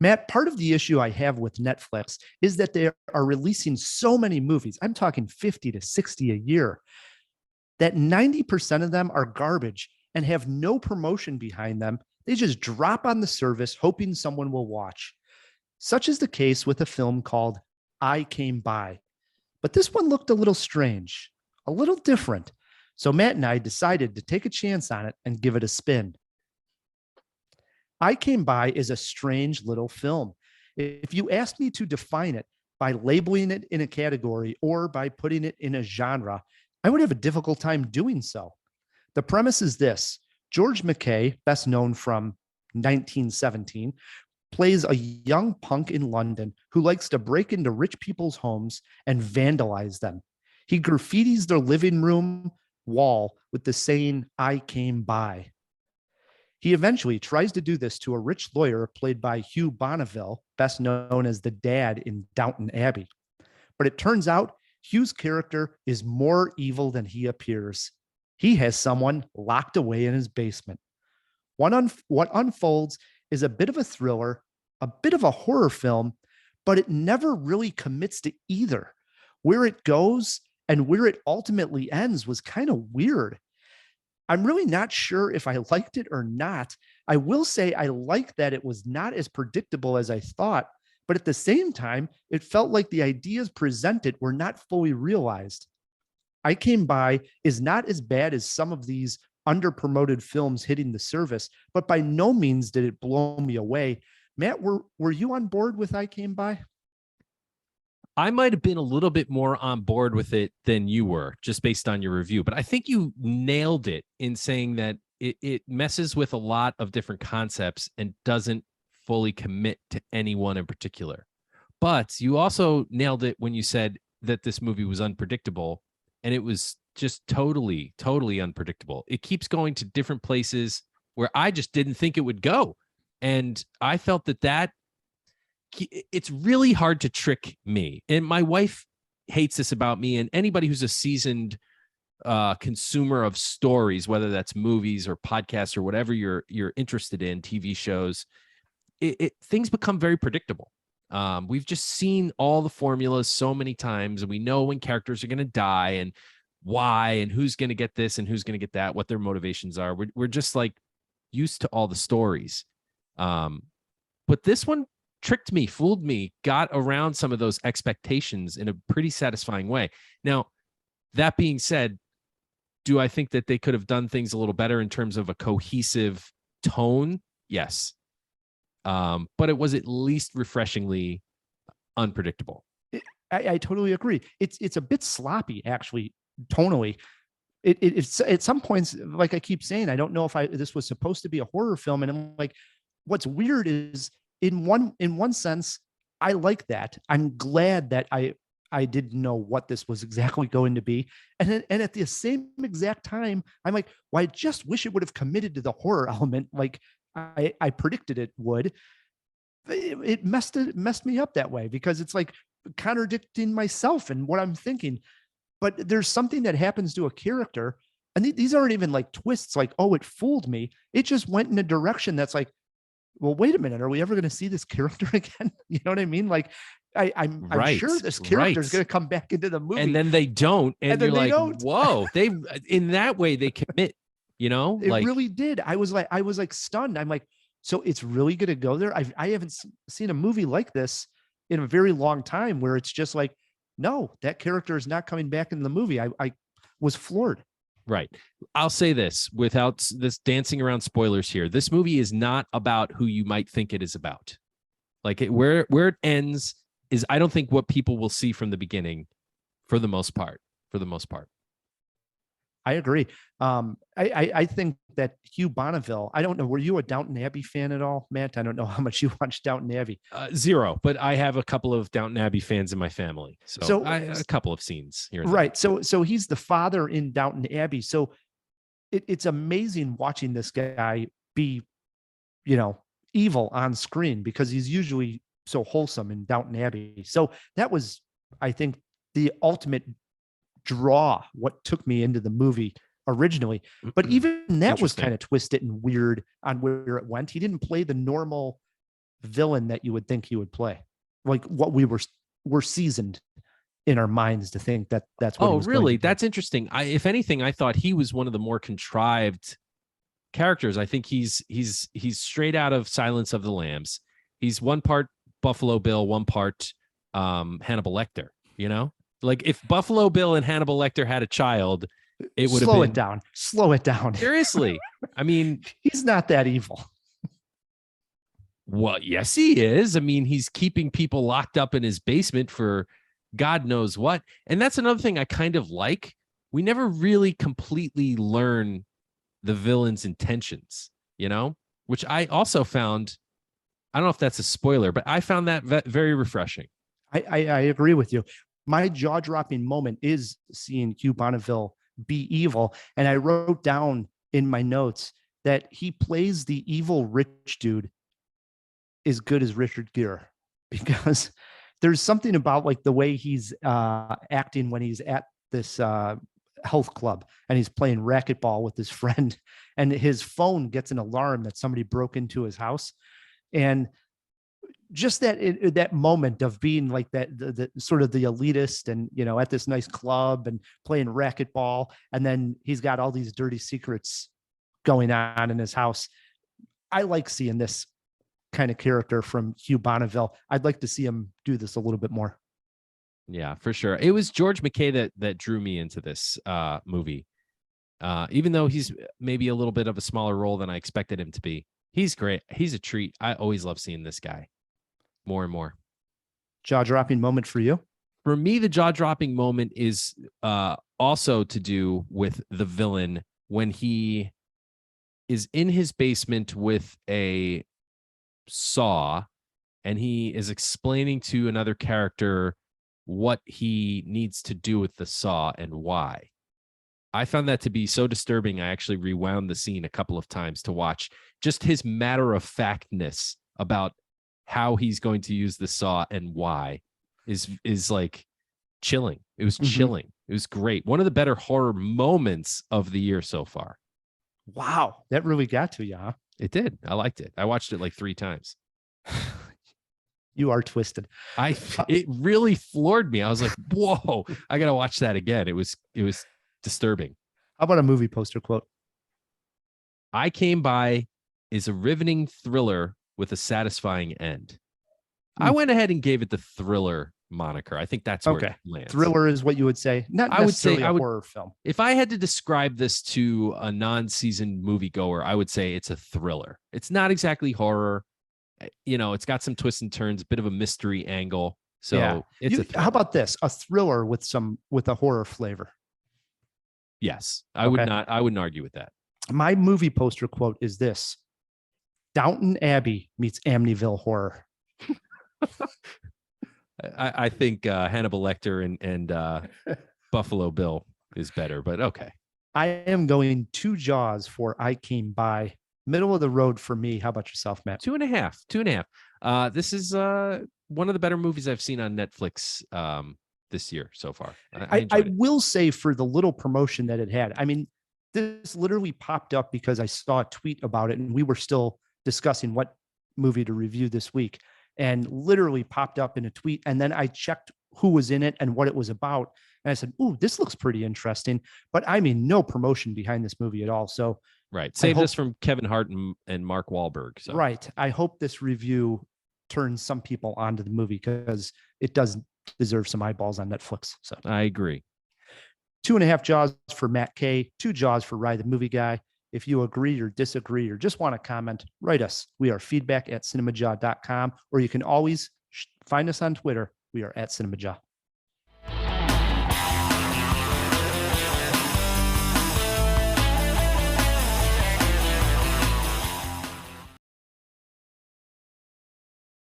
Matt, part of the issue I have with Netflix is that they are releasing so many movies. I'm talking 50 to 60 a year, that 90% of them are garbage and have no promotion behind them. They just drop on the service hoping someone will watch. Such is the case with a film called I Came By. But this one looked a little strange, a little different. So Matt and I decided to take a chance on it and give it a spin. I Came By is a strange little film. If you asked me to define it by labeling it in a category or by putting it in a genre, I would have a difficult time doing so. The premise is this: George McKay, best known from 1917, plays a young punk in London who likes to break into rich people's homes and vandalize them. He graffitis their living room wall with the saying, "I came by." He eventually tries to do this to a rich lawyer played by Hugh Bonneville, best known as the dad in Downton Abbey. But it turns out Hugh's character is more evil than he appears. He has someone locked away in his basement. What unfolds is a bit of a thriller, a bit of a horror film, but it never really commits to either. Where it goes and where it ultimately ends was kind of weird. I'm really not sure if I liked it or not. I will say I like that it was not as predictable as I thought, but at the same time, it felt like the ideas presented were not fully realized. I Came By is not as bad as some of these underpromoted films hitting the service, but by no means did it blow me away. Matt, were you on board with I Came By? I might have been a little bit more on board with it than you were, just based on your review. But I think you nailed it in saying that it messes with a lot of different concepts and doesn't fully commit to any one in particular. But you also nailed it when you said that this movie was unpredictable, and it was just totally, totally unpredictable. It keeps going to different places where I just didn't think it would go. And I felt that it's really hard to trick me. And my wife hates this about me, and anybody who's a seasoned consumer of stories, whether that's movies or podcasts or whatever you're interested in, TV shows, things become very predictable. We've just seen all the formulas so many times, and we know when characters are going to die and why and who's going to get this and who's going to get that, what their motivations are. We're just like used to all the stories. But this one tricked me, fooled me, got around some of those expectations in a pretty satisfying way. Now, that being said, do I think that they could have done things a little better in terms of a cohesive tone? Yes. But it was at least refreshingly unpredictable. I totally agree. It's a bit sloppy, actually, tonally. It's at some points, like I keep saying, I don't know if this was supposed to be a horror film, and I'm like, what's weird is in one sense, I like that. I'm glad that I didn't know what this was exactly going to be, and at the same exact time, I'm like, well, I just wish it would have committed to the horror element, like I predicted it would. It messed me up that way because it's like contradicting myself and what I'm thinking. But there's something that happens to a character, and these aren't even like twists, like, oh, it fooled me. It just went in a direction that's like, well, wait a minute, are we ever going to see this character again? You know what I mean? Like, I'm sure this character is going to come back into the movie, and then they don't, and you're like, don't. whoa, they in that way they commit. You know, it really did. I was like stunned. I'm like, so it's really going to go there. I haven't seen a movie like this in a very long time where it's just like, no, that character is not coming back in the movie. I was floored. Right. I'll say this without this dancing around spoilers here. This movie is not about who you might think it is about. Like where it ends is, I don't think what people will see from the beginning for the most part. I agree. I think that Hugh Bonneville, I don't know, were you a Downton Abbey fan at all, Matt? I don't know how much you watched Downton Abbey. Zero, but I have a couple of Downton Abbey fans in my family. So a couple of scenes here. Right. So he's the father in Downton Abbey. So it's amazing watching this guy be, evil on screen because he's usually so wholesome in Downton Abbey. So that was, I think, the ultimate draw, what took me into the movie originally. But even that was kind of twisted and weird on where it went. He didn't play the normal villain that you would think he would play. Like what we're seasoned in our minds to think that that's what he Oh, was going really? to do. That's interesting. If anything, I thought he was one of the more contrived characters. I think he's straight out of Silence of the Lambs. He's one part Buffalo Bill, one part Hannibal Lecter. You know, like if Buffalo Bill and Hannibal Lecter had a child, it would have been. Slow it down. Seriously, I mean, he's not that evil. Well, yes, he is. I mean, he's keeping people locked up in his basement for God knows what. And that's another thing I kind of like. We never really completely learn the villain's intentions, you know, which I also found, I don't know if that's a spoiler, but I found that very refreshing. I agree with you. My jaw-dropping moment is seeing Hugh Bonneville be evil. And I wrote down in my notes that he plays the evil rich dude as good as Richard Gere, because there's something about like the way he's acting when he's at this health club and he's playing racquetball with his friend, and his phone gets an alarm that somebody broke into his house. And just that moment of being like the sort of the elitist and, you know, at this nice club and playing racquetball, and then he's got all these dirty secrets going on in his house. I like seeing this kind of character from Hugh Bonneville. I'd like to see him do this a little bit more. Yeah, for sure. It was George McKay that drew me into this movie. Even though he's maybe a little bit of a smaller role than I expected him to be. He's great. He's a treat. I always love seeing this guy more and more. Jaw-dropping moment for you? For me, the jaw-dropping moment is also to do with the villain when he is in his basement with a saw and he is explaining to another character what he needs to do with the saw and why. I found that to be so disturbing. I actually rewound the scene a couple of times to watch just his matter-of-factness about how he's going to use the saw and why is like chilling. It was chilling. It was great. One of the better horror moments of the year so far. Wow, that really got to you, huh? It did. I liked it. I watched it like 3 times. You are twisted. It really floored me. I was like, whoa, I gotta watch that again. It was disturbing. How about a movie poster quote? I Came By is a riveting thriller with a satisfying end. I went ahead and gave it the thriller moniker. I think that's where it lands. Thriller is what you would say. Not necessarily a horror film. If I had to describe this to a non-seasoned moviegoer, I would say it's a thriller. It's not exactly horror. You know, it's got some twists and turns, a bit of a mystery angle. So yeah. it's a thriller. How about this? A thriller with a horror flavor. Yes. I wouldn't argue with that. My movie poster quote is this: Downton Abbey meets Amityville Horror. I think Hannibal Lecter and Buffalo Bill is better, but okay. I am going 2 Jaws for I Came By. Middle of the road for me. How about yourself, Matt? 2.5. 2.5. This is one of the better movies I've seen on Netflix this year so far. I will say, for the little promotion that it had, I mean, this literally popped up because I saw a tweet about it and we were still discussing what movie to review this week, and literally popped up in a tweet. And then I checked who was in it and what it was about. And I said, ooh, this looks pretty interesting. But I mean, no promotion behind this movie at all. So right. Saved us from Kevin Hart and Mark Wahlberg. So. Right. I hope this review turns some people onto the movie because it does deserve some eyeballs on Netflix. So I agree. 2.5 Jaws for Matt K, 2 Jaws for Rye the Movie Guy. If you agree or disagree or just want to comment, write us. We are feedback@cinemajaw.com, or you can always find us on Twitter. We are @CinemaJaw.